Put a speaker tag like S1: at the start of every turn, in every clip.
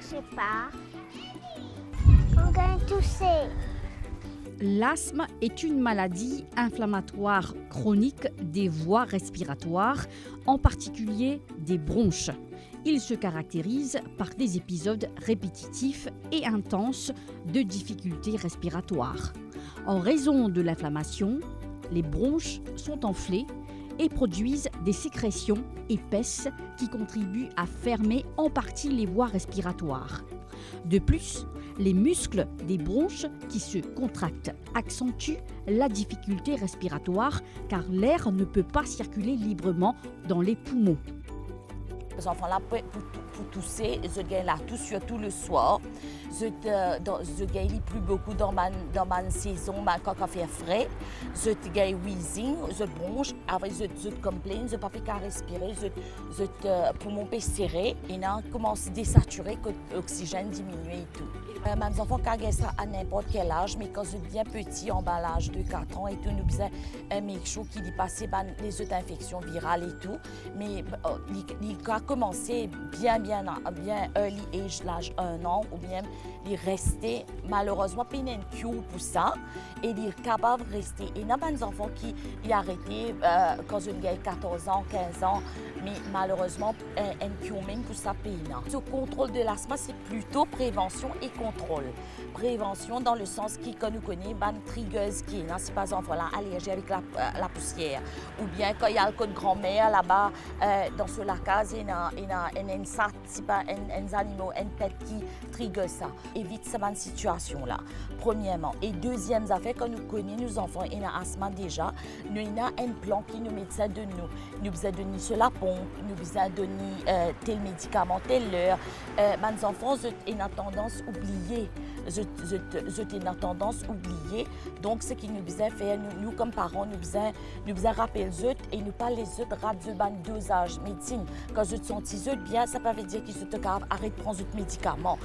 S1: sais pas. On gagne tousser.
S2: L'asthme est une maladie inflammatoire chronique des voies respiratoires, en particulier des bronches. Il se caractérise par des épisodes répétitifs et intenses de difficultés respiratoires. En raison de l'inflammation, les bronches sont enflées et produisent des sécrétions épaisses qui contribuent à fermer en partie les voies respiratoires. De plus, les muscles des bronches qui se contractent accentuent la difficulté respiratoire car l'air ne peut pas circuler librement dans les poumons.
S3: Les enfants là pour tousser, je gagne la tousse surtout le soir. Je gagne plus beaucoup dans ma saison, quand il fait frais. Je gagne wheezing, je bronche, après je complains, je ne peux pas respirer, je poumon peut serré et là commence à désaturer, que l'oxygène diminue et tout. Mes enfants gagnent ça à n'importe quel âge, mais quand je deviens petit, en bas l'âge de 4 ans et tout, nous faisons un make sure qui dépasse les autres infections virales et tout. Mais il a commencé bien early age, l'âge 1 an, ou bien il restait malheureusement pas une cure pour ça et il est capable de rester. Et il y a des enfants qui ont arrêté quand ils ont 14 ans, 15 ans, mais malheureusement une cure même pour ça paye. Ce contrôle de l'asthme, c'est plutôt prévention et contrôle. Prévention dans le sens qu'on nous connaît, une triggeuse qui est, si par exemple voilà, allergie avec la poussière, ou bien quand il y a le code grand-mère là-bas dans ce lacase, il y a un sat, c'est pas un animal, un pet qui trigger ça. Évite cette situation-là, premièrement. Et deuxième affaire, quand nous connaissons nos enfants et un asthme déjà, nous avons un plan qui nous met ça de nous. Nous avons donné sur la pompe, nous avons donné tel médicament, telle heure. Mes enfants ont une tendance à oublier. J'ai une tendance à oublier. Donc, ce qui nous faisait faire, nous comme parents, nous faisons rappeler les autres et nous pas les autres rater le dosage médecine. Quand je te sens bien, ça ne veut pas dire qu'ils se te arrête de prendre d'autres médicaments.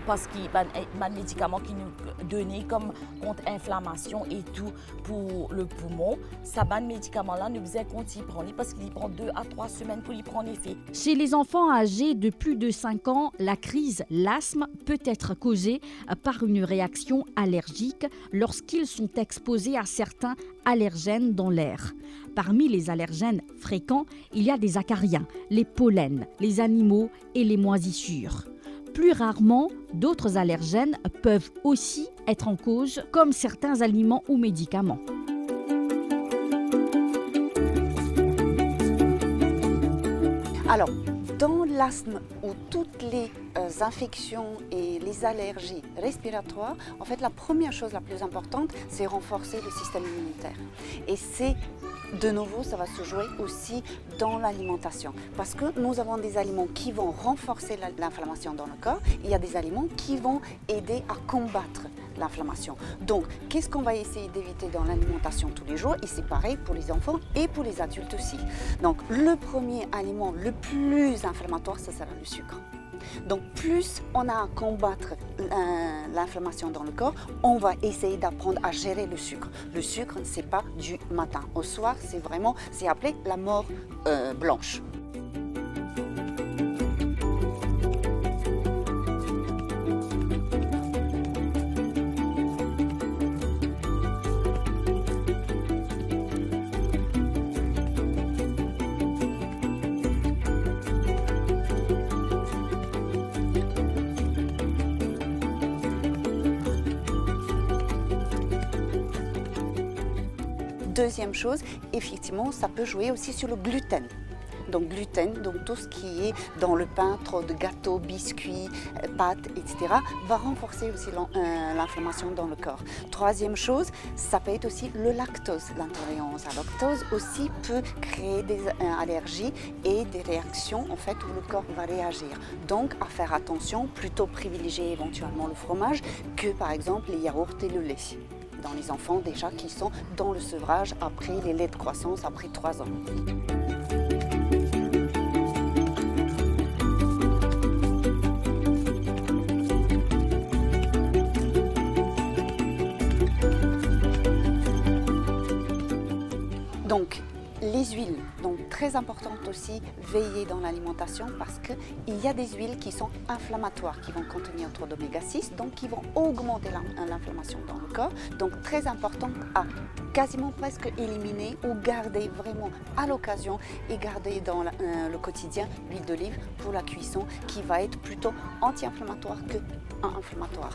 S3: Parce qu'il y a des médicaments qui nous donnent comme contre-inflammation et tout pour le poumon. Ces médicaments-là, nous faisons qu'on y prend parce qu'il prend 2 à 3 semaines pour y prendre effet.
S2: Chez les enfants âgés de plus de 5 ans, la crise, l'asthme, peut être causée par une réaction allergique lorsqu'ils sont exposés à certains allergènes dans l'air. Parmi les allergènes fréquents, il y a des acariens, les pollens, les animaux et les moisissures. Plus rarement, d'autres allergènes peuvent aussi être en cause, comme certains aliments ou médicaments.
S4: Alors, dans l'asthme ou toutes les infections et les allergies respiratoires, en fait, la première chose la plus importante, c'est renforcer le système immunitaire. Et c'est de nouveau, ça va se jouer aussi dans l'alimentation. Parce que nous avons des aliments qui vont renforcer l'inflammation dans le corps. Il y a des aliments qui vont aider à combattre l'inflammation. Donc, qu'est-ce qu'on va essayer d'éviter dans l'alimentation tous les jours? Et c'est pareil pour les enfants et pour les adultes aussi. Donc, le premier aliment le plus inflammatoire, ça sera le sucre. Donc, plus on a à combattre l'inflammation dans le corps, on va essayer d'apprendre à gérer le sucre. Le sucre, ce n'est pas du matin au soir, c'est appelé la mort blanche. Deuxième chose, effectivement, ça peut jouer aussi sur le gluten. Donc gluten, donc tout ce qui est dans le pain, trop de gâteaux, biscuits, pâtes, etc., va renforcer aussi l'inflammation dans le corps. Troisième chose, ça peut être aussi le lactose. L'intolérance à lactose aussi peut créer des allergies et des réactions en fait, où le corps va réagir. Donc à faire attention, plutôt privilégier éventuellement le fromage que par exemple les yaourts et le lait. Dans les enfants déjà qui sont dans le sevrage après les laits de croissance après 3 ans. Donc, Les huiles, donc très importante aussi, veiller dans l'alimentation parce qu'il y a des huiles qui sont inflammatoires, qui vont contenir trop d'oméga 6, donc qui vont augmenter l'inflammation dans le corps. Donc très important à quasiment presque éliminer ou garder vraiment à l'occasion et garder dans le quotidien l'huile d'olive pour la cuisson qui va être plutôt anti-inflammatoire que inflammatoire.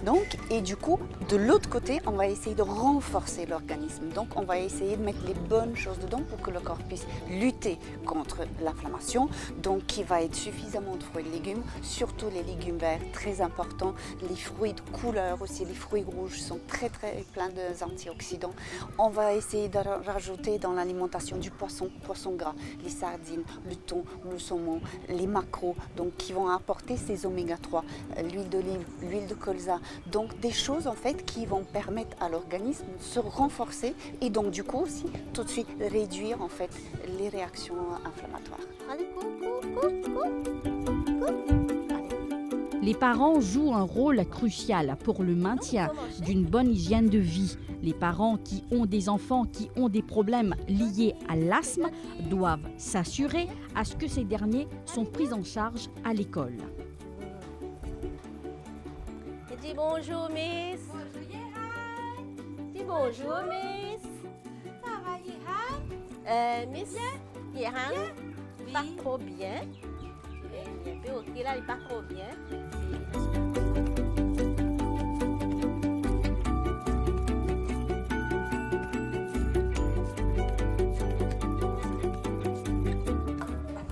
S4: Donc, et du coup, de l'autre côté, on va essayer de renforcer l'organisme. Donc, on va essayer de mettre les bonnes choses dedans pour que le corps puisse lutter contre l'inflammation. Donc, qui va être suffisamment de fruits et de légumes, surtout les légumes verts, très importants. Les fruits de couleur aussi, les fruits rouges sont très pleins d'antioxydants. On va essayer de rajouter dans l'alimentation du poisson gras, les sardines, le thon, le saumon, les maquereaux, donc qui vont apporter ces oméga 3, l'huile d'olive, l'huile de colza, donc des choses en fait qui vont permettre à l'organisme de se renforcer et donc du coup aussi tout de suite réduire en fait les réactions inflammatoires.
S3: Allez,
S2: Les parents jouent un rôle crucial pour le maintien d'une bonne hygiène de vie. Les parents qui ont des enfants qui ont des problèmes liés à l'asthme doivent s'assurer à ce que ces derniers sont pris en charge à l'école.
S5: Dis bonjour, Miss.
S6: Bonjour, Yehan.
S5: Dis bonjour, Miss.
S6: Ça va, Yehan?
S5: Miss Yehan,
S6: Oui.
S5: pas trop bien. Il est un peu ok là, il pas trop bien.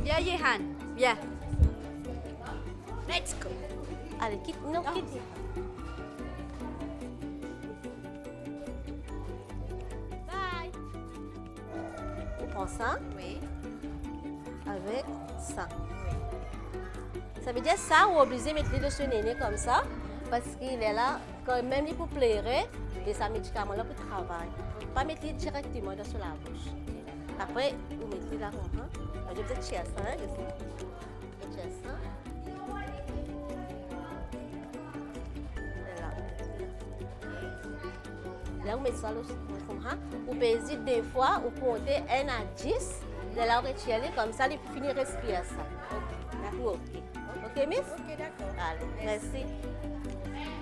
S6: Viens, Yehan. Viens. Let's go.
S5: Allez, quitte. Non, quitte.
S6: Bye.
S5: On prend ça
S6: Oui.
S5: avec ça. Ça veut dire ça, on est obligé de mettre de ce néné comme ça, parce qu'il est là, quand même, il peut pleurer, et ça médicament là pour travailler. Pas mettre directement dans la bouche. Après, vous mettez là, je vais peut-être chercher ça, hein, je vais chercher ça. Là, vous mettez ça, vous pesez deux fois, vous comptez 1 à 10, là, vous retirez comme ça, il peut finir de respirer ça. Ok, ok. Ok, Miss?
S6: Ok, d'accord.
S5: Allez, merci.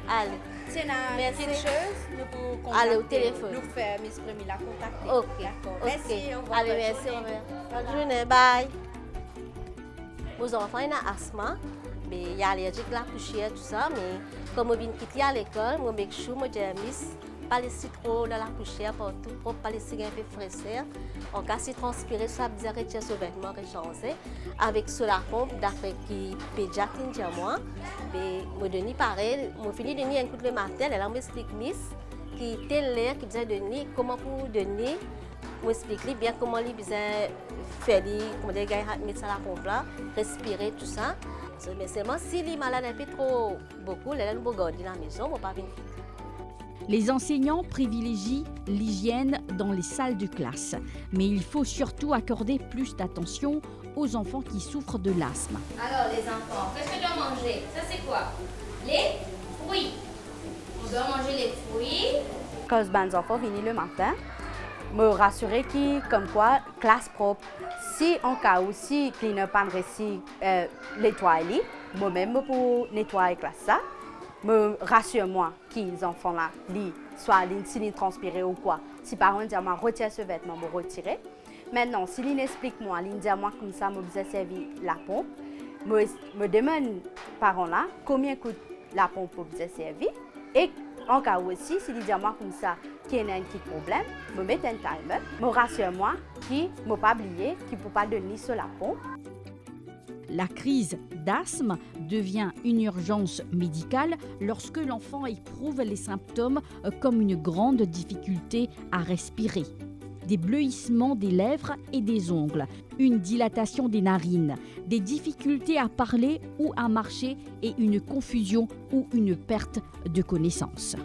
S5: Allez,
S6: C'est la
S5: Merci.
S6: petite chose, nous pouvons contacter.
S5: Allez, au téléphone.
S6: Nous faire Miss Premi la contacter.
S5: ok.
S6: D'accord.
S5: Ok.
S6: Merci, au revoir.
S5: Allez,
S6: bonne
S5: merci,
S6: journée.
S5: au revoir. Bonne journée, bye. Vos enfants, ils ont asthme, mais il y a allergique à la poussière, tout ça, mais comme je viens de quitter à l'école, je make sure, je dis Miss, pas laisser trop dans la poussière partout, pour pas laisser un peu fraîcheur. En cas si transpirer, ça veut dire retirer ce vêtement réchangé. Avec cela pompe, d'après qui pédiatre dit à moi, mais je donne pareil, je finis de donner un coup de matin, elle m'explique Miss, qui tel l'air qui besoin de donner, comment pour donner, m'explique bien comment il besoin faire, comment les gars mettre ça la pompe là, respirer tout ça. Mais seulement si les malades un peu trop beaucoup, les gens vont garder dans la maison, vont pas venir.
S2: Les enseignants privilégient l'hygiène dans les salles de classe, mais il faut surtout accorder plus d'attention aux enfants qui souffrent de l'asthme.
S7: Alors les enfants, qu'est-ce que tu dois manger? Ça c'est quoi? Les fruits. On doit manger les fruits.
S8: Quand les enfants viennent le matin, me rassurer qu'ils, comme quoi, classe propre. Si en cas aussi qu'ils n'ont pas réussi nettoyer, moi-même pour nettoyer la classe ça, me rassure-moi qu'ils enfants là, soit s'ils transpirent ou quoi. Si par exemple, moi retire ce vêtement, me retirer. Maintenant, s'ils expliquent-moi, ils disent moi comme ça, me besoin servir la pompe, me demande parents là combien coûte la pompe pour besoin servir et en cas aussi, s'ils disent moi comme ça, qu'il y a un petit problème, me mettre un timer, me rassure-moi qu'il ne m'a pas oublié, qu'il ne peut pas donner sur la pompe.
S2: La crise d'asthme devient une urgence médicale lorsque l'enfant éprouve les symptômes comme une grande difficulté à respirer. Des bleuissements des lèvres et des ongles, une dilatation des narines, des difficultés à parler ou à marcher et une confusion ou une perte de connaissance.